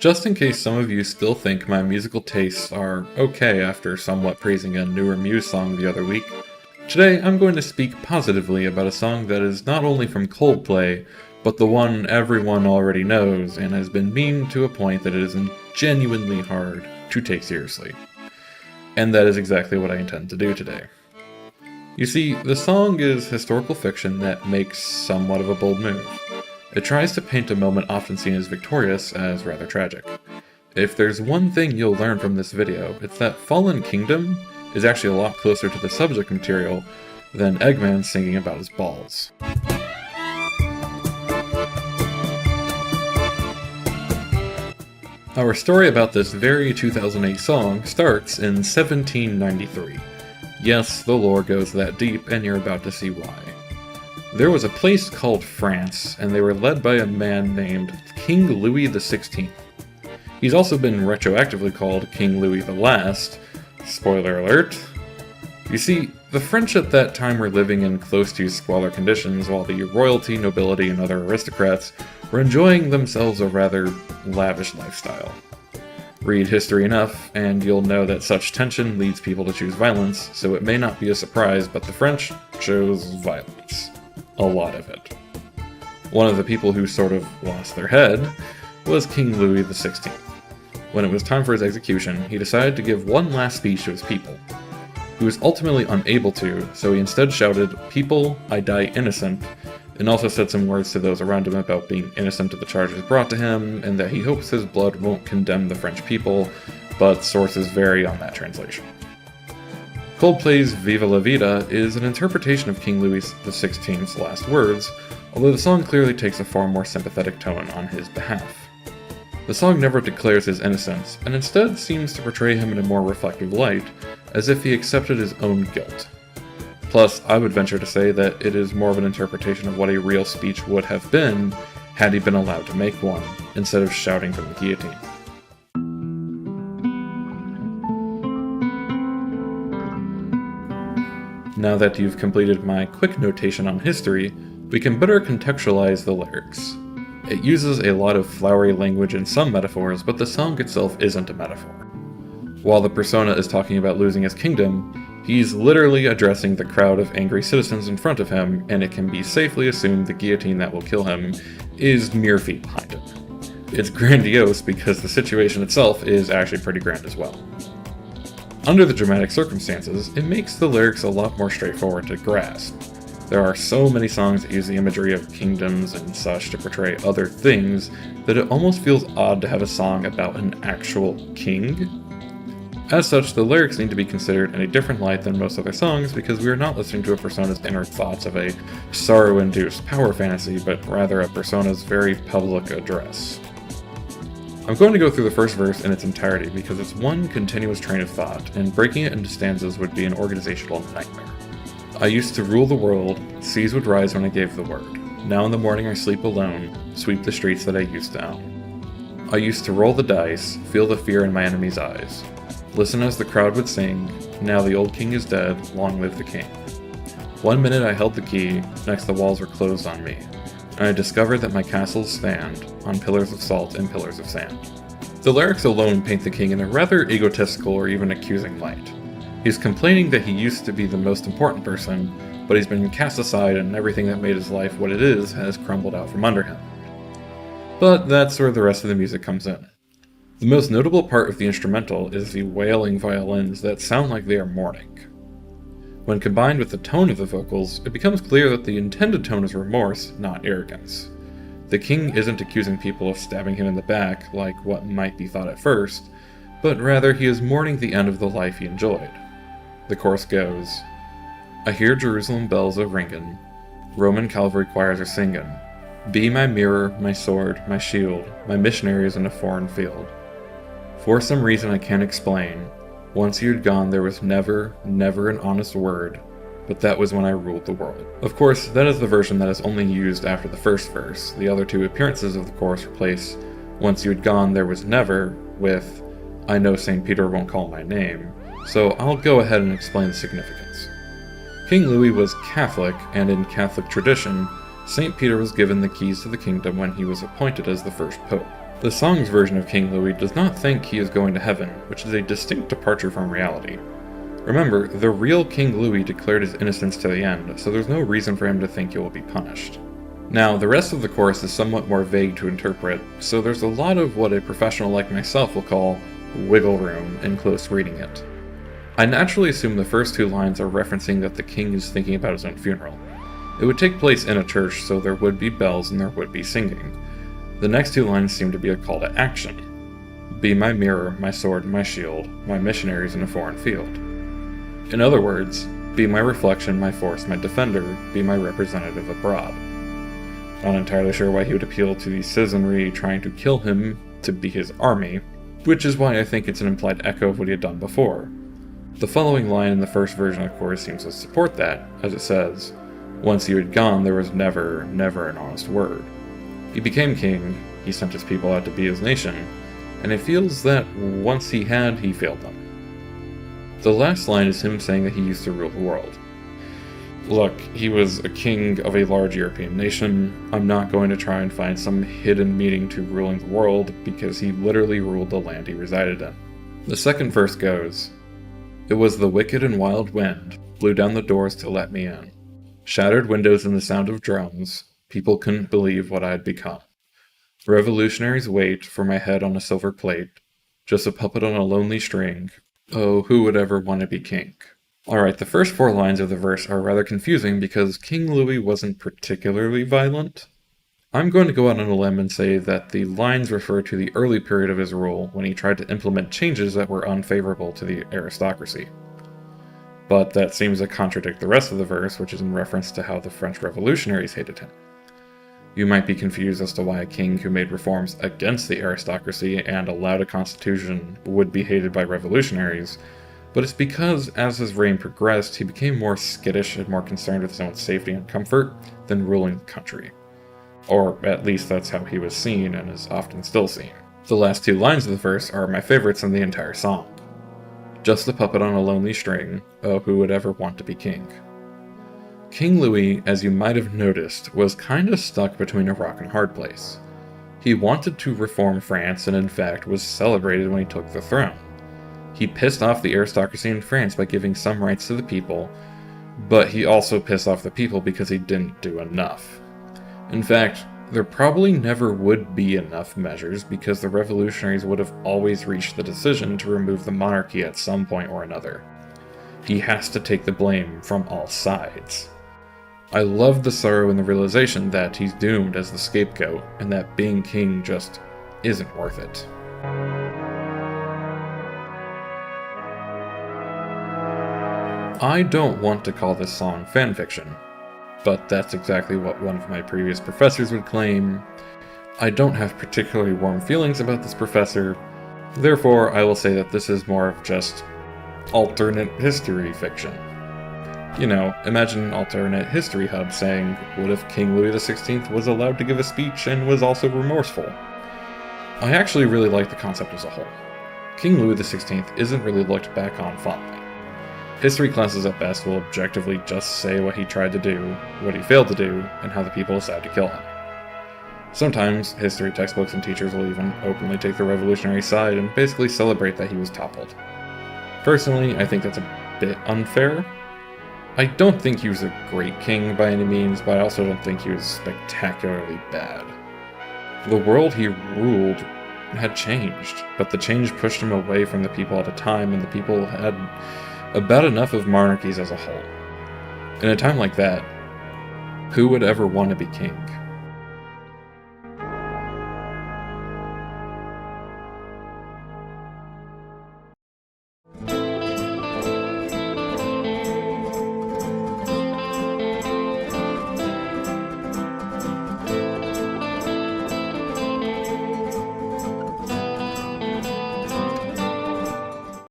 Just in case some of you still think my musical tastes are okay after somewhat praising a newer Muse song the other week, today I'm going to speak positively about a song that is not only from Coldplay, but the one everyone already knows and has been memed to a point that it is genuinely hard to take seriously. And that is exactly what I intend to do today. You see, the song is historical fiction that makes somewhat of a bold move. It tries to paint a moment often seen as victorious as rather tragic. If there's one thing you'll learn from this video, it's that Fallen Kingdom is actually a lot closer to the subject material than Eggman singing about his balls. Our story about this very 2008 song starts in 1793. Yes, the lore goes that deep, and you're about to see why. There was a place called France, and they were led by a man named King Louis XVI. He's also been retroactively called King Louis the Last. Spoiler alert. You see, the French at that time were living in close to squalor conditions, while the royalty, nobility, and other aristocrats were enjoying themselves a rather lavish lifestyle. Read history enough, and you'll know that such tension leads people to choose violence, so it may not be a surprise, but the French chose violence. A lot of it. One of the people who sort of lost their head was King Louis XVI. When it was time for his execution, he decided to give one last speech to his people. He was ultimately unable to, so he instead shouted, "People, I die innocent," and also said some words to those around him about being innocent of the charges brought to him, and that he hopes his blood won't condemn the French people, but sources vary on that translation. Coldplay's Viva la Vida is an interpretation of King Louis XVI's last words, although the song clearly takes a far more sympathetic tone on his behalf. The song never declares his innocence, and instead seems to portray him in a more reflective light, as if he accepted his own guilt. Plus, I would venture to say that it is more of an interpretation of what a real speech would have been had he been allowed to make one, instead of shouting from the guillotine. Now that you've completed my quick notation on history, we can better contextualize the lyrics. It uses a lot of flowery language and some metaphors, but the song itself isn't a metaphor. While the persona is talking about losing his kingdom, he's literally addressing the crowd of angry citizens in front of him, and it can be safely assumed the guillotine that will kill him is mere feet behind him. It's grandiose because the situation itself is actually pretty grand as well. Under the dramatic circumstances, it makes the lyrics a lot more straightforward to grasp. There are so many songs that use the imagery of kingdoms and such to portray other things that it almost feels odd to have a song about an actual king. As such, the lyrics need to be considered in a different light than most other songs because we are not listening to a persona's inner thoughts of a sorrow-induced power fantasy, but rather a persona's very public address. I'm going to go through the first verse in its entirety because it's one continuous train of thought, and breaking it into stanzas would be an organizational nightmare. I used to rule the world, seas would rise when I gave the word. Now in the morning I sleep alone, sweep the streets that I used to own. I used to roll the dice, feel the fear in my enemy's eyes. Listen as the crowd would sing, now the old king is dead, long live the king. 1 minute I held the key, next the walls were closed on me. And I discovered that my castles stand on pillars of salt and pillars of sand. The lyrics alone paint the king in a rather egotistical or even accusing light. He's complaining that he used to be the most important person, but he's been cast aside and everything that made his life what it is has crumbled out from under him. But that's where the rest of the music comes in. The most notable part of the instrumental is the wailing violins that sound like they are mourning. When combined with the tone of the vocals, it becomes clear that the intended tone is remorse, not arrogance. The king isn't accusing people of stabbing him in the back like what might be thought at first, but rather he is mourning the end of the life he enjoyed. The chorus goes, I hear Jerusalem bells a-ringin', Roman cavalry choirs are singin', be my mirror, my sword, my shield, my missionaries in a foreign field. For some reason I can't explain, once you'd gone there was never an honest word, but that was when I ruled the world. Of course, that is the version that is only used after the first verse. The other two appearances of the chorus replace once you'd gone there was never with I know St. Peter won't call my name, so I'll go ahead and explain the significance. King Louis was Catholic, and in Catholic tradition, St. Peter was given the keys to the kingdom when he was appointed as the first pope. The song's version of King Louis does not think he is going to heaven, which is a distinct departure from reality. Remember, the real King Louis declared his innocence to the end, so there's no reason for him to think he will be punished. Now, the rest of the chorus is somewhat more vague to interpret, so there's a lot of what a professional like myself will call wiggle room in close reading it. I naturally assume the first two lines are referencing that the king is thinking about his own funeral. It would take place in a church, so there would be bells and there would be singing. The next two lines seem to be a call to action. Be my mirror, my sword, my shield, my missionaries in a foreign field. In other words, be my reflection, my force, my defender, be my representative abroad. Not entirely sure why he would appeal to the citizenry trying to kill him to be his army, which is why I think it's an implied echo of what he had done before. The following line in the first version of course seems to support that, as it says, "Once you had gone, there was never an honest word." He became king, he sent his people out to be his nation, and it feels that once he had, he failed them. The last line is him saying that he used to rule the world. Look, he was a king of a large European nation. I'm not going to try and find some hidden meaning to ruling the world, because he literally ruled the land he resided in. The second verse goes, "It was the wicked and wild wind, blew down the doors to let me in. Shattered windows and the sound of drums, people couldn't believe what I had become. Revolutionaries wait for my head on a silver plate, just a puppet on a lonely string. Oh, who would ever want to be king?" Alright, the first four lines of the verse are rather confusing because King Louis wasn't particularly violent. I'm going to go out on a limb and say that the lines refer to the early period of his rule when he tried to implement changes that were unfavorable to the aristocracy. But that seems to contradict the rest of the verse, which is in reference to how the French revolutionaries hated him. You might be confused as to why a king who made reforms against the aristocracy and allowed a constitution would be hated by revolutionaries, but it's because as his reign progressed, he became more skittish and more concerned with his own safety and comfort than ruling the country. Or at least that's how he was seen and is often still seen. The last two lines of the verse are my favorites in the entire song. Just a puppet on a lonely string, oh who would ever want to be king? King Louis, as you might have noticed, was kinda stuck between a rock and a hard place. He wanted to reform France and in fact was celebrated when he took the throne. He pissed off the aristocracy in France by giving some rights to the people, but he also pissed off the people because he didn't do enough. In fact, there probably never would be enough measures because the revolutionaries would have always reached the decision to remove the monarchy at some point or another. He has to take the blame from all sides. I love the sorrow in the realization that he's doomed as the scapegoat and that being king just isn't worth it. I don't want to call this song fanfiction, but that's exactly what one of my previous professors would claim. I don't have particularly warm feelings about this professor, therefore I will say that this is more of just alternate history fiction. You know, imagine an alternate history hub saying, what if King Louis XVI was allowed to give a speech and was also remorseful? I actually really like the concept as a whole. King Louis XVI isn't really looked back on fondly. History classes at best will objectively just say what he tried to do, what he failed to do, and how the people decided to kill him. Sometimes, history textbooks and teachers will even openly take the revolutionary side and basically celebrate that he was toppled. Personally, I think that's a bit unfair. I don't think he was a great king by any means, but I also don't think he was spectacularly bad. The world he ruled had changed, but the change pushed him away from the people at a time, and the people had about enough of monarchies as a whole. In a time like that, who would ever want to be king?